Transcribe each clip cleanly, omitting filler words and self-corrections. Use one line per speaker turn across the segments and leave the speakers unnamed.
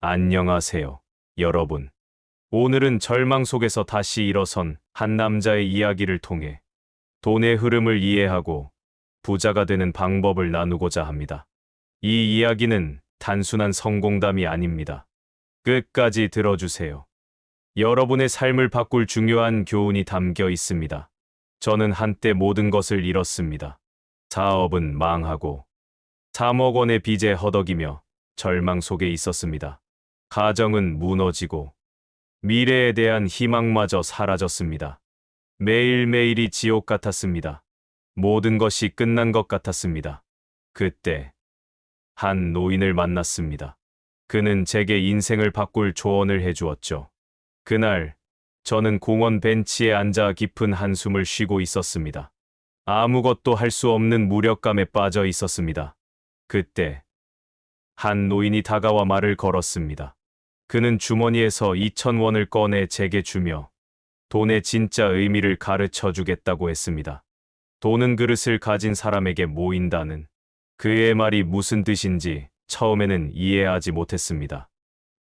안녕하세요, 여러분. 오늘은 절망 속에서 다시 일어선 한 남자의 이야기를 통해 돈의 흐름을 이해하고 부자가 되는 방법을 나누고자 합니다. 이 이야기는 단순한 성공담이 아닙니다. 끝까지 들어주세요. 여러분의 삶을 바꿀 중요한 교훈이 담겨 있습니다. 저는 한때 모든 것을 잃었습니다. 사업은 망하고 3억 원의 빚에 허덕이며 절망 속에 있었습니다. 가정은 무너지고 미래에 대한 희망마저 사라졌습니다. 매일매일이 지옥 같았습니다. 모든 것이 끝난 것 같았습니다. 그때 한 노인을 만났습니다. 그는 제게 인생을 바꿀 조언을 해주었죠. 그날 저는 공원 벤치에 앉아 깊은 한숨을 쉬고 있었습니다. 아무것도 할 수 없는 무력감에 빠져 있었습니다. 그때 한 노인이 다가와 말을 걸었습니다. 그는 주머니에서 2,000원을 꺼내 제게 주며 돈의 진짜 의미를 가르쳐 주겠다고 했습니다. 돈은 그릇을 가진 사람에게 모인다는 그의 말이 무슨 뜻인지 처음에는 이해하지 못했습니다.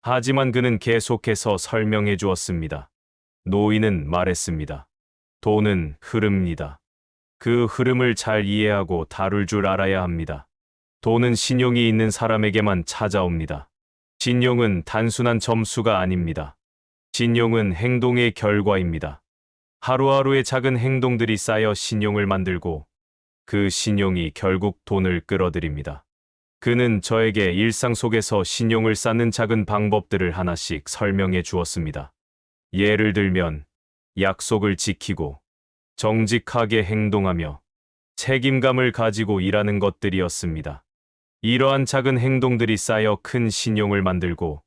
하지만 그는 계속해서 설명해 주었습니다. 노인은 말했습니다. 돈은 흐릅니다. 그 흐름을 잘 이해하고 다룰 줄 알아야 합니다. 돈은 신용이 있는 사람에게만 찾아옵니다. 신용은 단순한 점수가 아닙니다. 신용은 행동의 결과입니다. 하루하루의 작은 행동들이 쌓여 신용을 만들고 그 신용이 결국 돈을 끌어들입니다. 그는 저에게 일상 속에서 신용을 쌓는 작은 방법들을 하나씩 설명해 주었습니다. 예를 들면 약속을 지키고 정직하게 행동하며 책임감을 가지고 일하는 것들이었습니다. 이러한 작은 행동들이 쌓여 큰 신용을 만들고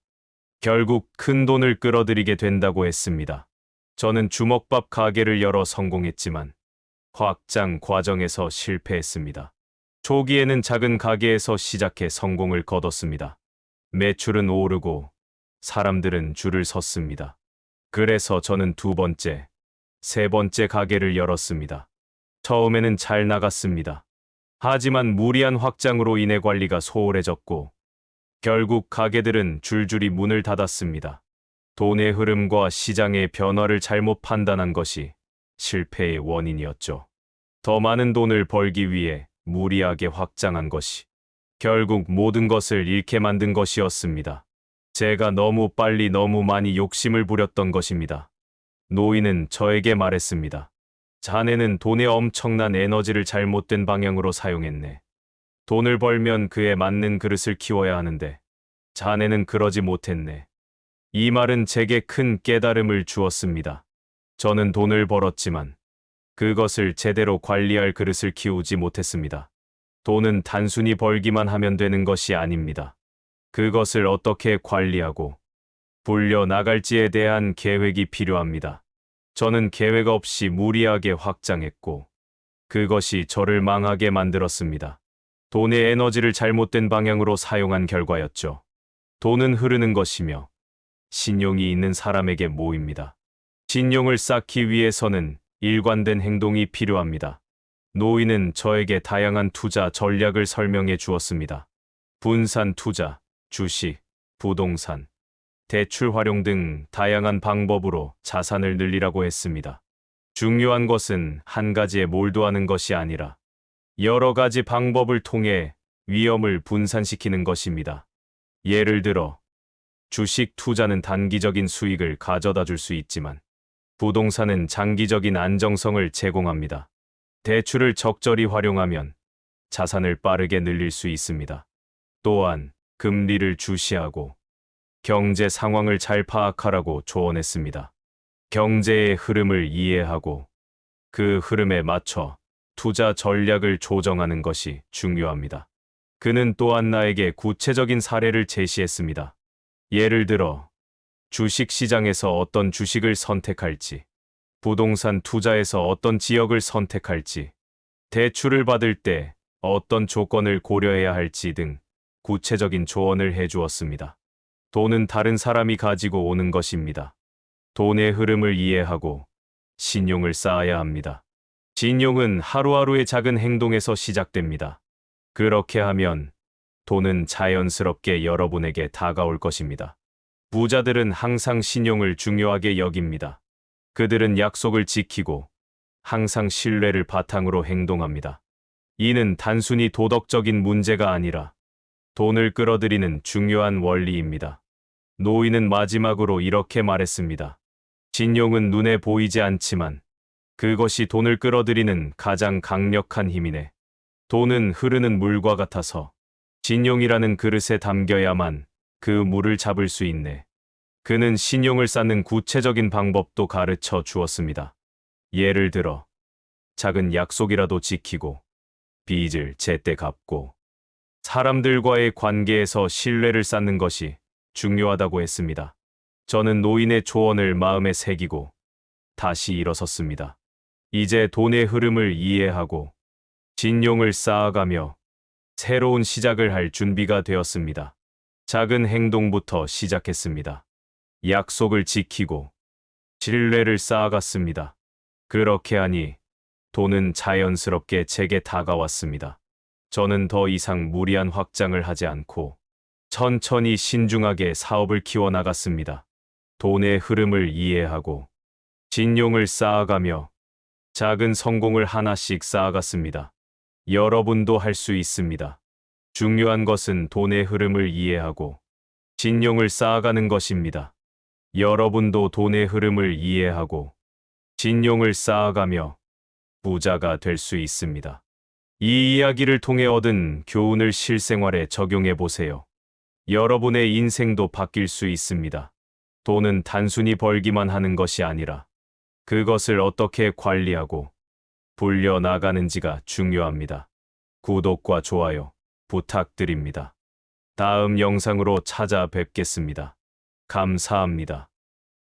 결국 큰 돈을 끌어들이게 된다고 했습니다. 저는 주먹밥 가게를 열어 성공했지만 확장 과정에서 실패했습니다. 초기에는 작은 가게에서 시작해 성공을 거뒀습니다. 매출은 오르고 사람들은 줄을 섰습니다. 그래서 저는 두 번째, 세 번째 가게를 열었습니다. 처음에는 잘 나갔습니다. 하지만 무리한 확장으로 인해 관리가 소홀해졌고 결국 가게들은 줄줄이 문을 닫았습니다. 돈의 흐름과 시장의 변화를 잘못 판단한 것이 실패의 원인이었죠. 더 많은 돈을 벌기 위해 무리하게 확장한 것이 결국 모든 것을 잃게 만든 것이었습니다. 제가 너무 빨리 너무 많이 욕심을 부렸던 것입니다. 노인은 저에게 말했습니다. 자네는 돈의 엄청난 에너지를 잘못된 방향으로 사용했네. 돈을 벌면 그에 맞는 그릇을 키워야 하는데 자네는 그러지 못했네. 이 말은 제게 큰 깨달음을 주었습니다. 저는 돈을 벌었지만 그것을 제대로 관리할 그릇을 키우지 못했습니다. 돈은 단순히 벌기만 하면 되는 것이 아닙니다. 그것을 어떻게 관리하고 불려 나갈지에 대한 계획이 필요합니다. 저는 계획 없이 무리하게 확장했고 그것이 저를 망하게 만들었습니다. 돈의 에너지를 잘못된 방향으로 사용한 결과였죠. 돈은 흐르는 것이며 신용이 있는 사람에게 모입니다. 신용을 쌓기 위해서는 일관된 행동이 필요합니다. 노인은 저에게 다양한 투자 전략을 설명해 주었습니다. 분산 투자, 주식, 부동산, 대출 활용 등 다양한 방법으로 자산을 늘리라고 했습니다. 중요한 것은 한 가지에 몰두하는 것이 아니라 여러 가지 방법을 통해 위험을 분산시키는 것입니다. 예를 들어 주식 투자는 단기적인 수익을 가져다 줄 수 있지만 부동산은 장기적인 안정성을 제공합니다. 대출을 적절히 활용하면 자산을 빠르게 늘릴 수 있습니다. 또한 금리를 주시하고 경제 상황을 잘 파악하라고 조언했습니다. 경제의 흐름을 이해하고 그 흐름에 맞춰 투자 전략을 조정하는 것이 중요합니다. 그는 또한 나에게 구체적인 사례를 제시했습니다. 예를 들어 주식 시장에서 어떤 주식을 선택할지, 부동산 투자에서 어떤 지역을 선택할지, 대출을 받을 때 어떤 조건을 고려해야 할지 등 구체적인 조언을 해주었습니다. 돈은 다른 사람이 가지고 오는 것입니다. 돈의 흐름을 이해하고 신용을 쌓아야 합니다. 신용은 하루하루의 작은 행동에서 시작됩니다. 그렇게 하면 돈은 자연스럽게 여러분에게 다가올 것입니다. 부자들은 항상 신용을 중요하게 여깁니다. 그들은 약속을 지키고 항상 신뢰를 바탕으로 행동합니다. 이는 단순히 도덕적인 문제가 아니라 돈을 끌어들이는 중요한 원리입니다. 노인은 마지막으로 이렇게 말했습니다. 신용은 눈에 보이지 않지만 그것이 돈을 끌어들이는 가장 강력한 힘이네. 돈은 흐르는 물과 같아서 신용이라는 그릇에 담겨야만 그 물을 잡을 수 있네. 그는 신용을 쌓는 구체적인 방법도 가르쳐 주었습니다. 예를 들어 작은 약속이라도 지키고 빚을 제때 갚고 사람들과의 관계에서 신뢰를 쌓는 것이 중요하다고 했습니다. 저는 노인의 조언을 마음에 새기고 다시 일어섰습니다. 이제 돈의 흐름을 이해하고 신용을 쌓아가며 새로운 시작을 할 준비가 되었습니다. 작은 행동부터 시작했습니다. 약속을 지키고 신뢰를 쌓아갔습니다. 그렇게 하니 돈은 자연스럽게 제게 다가왔습니다. 저는 더 이상 무리한 확장을 하지 않고 천천히 신중하게 사업을 키워나갔습니다. 돈의 흐름을 이해하고 신용을 쌓아가며 작은 성공을 하나씩 쌓아갔습니다. 여러분도 할 수 있습니다. 중요한 것은 돈의 흐름을 이해하고 신용을 쌓아가는 것입니다. 여러분도 돈의 흐름을 이해하고 신용을 쌓아가며 부자가 될 수 있습니다. 이 이야기를 통해 얻은 교훈을 실생활에 적용해 보세요. 여러분의 인생도 바뀔 수 있습니다. 돈은 단순히 벌기만 하는 것이 아니라 그것을 어떻게 관리하고 불려나가는지가 중요합니다. 구독과 좋아요 부탁드립니다. 다음 영상으로 찾아뵙겠습니다. 감사합니다.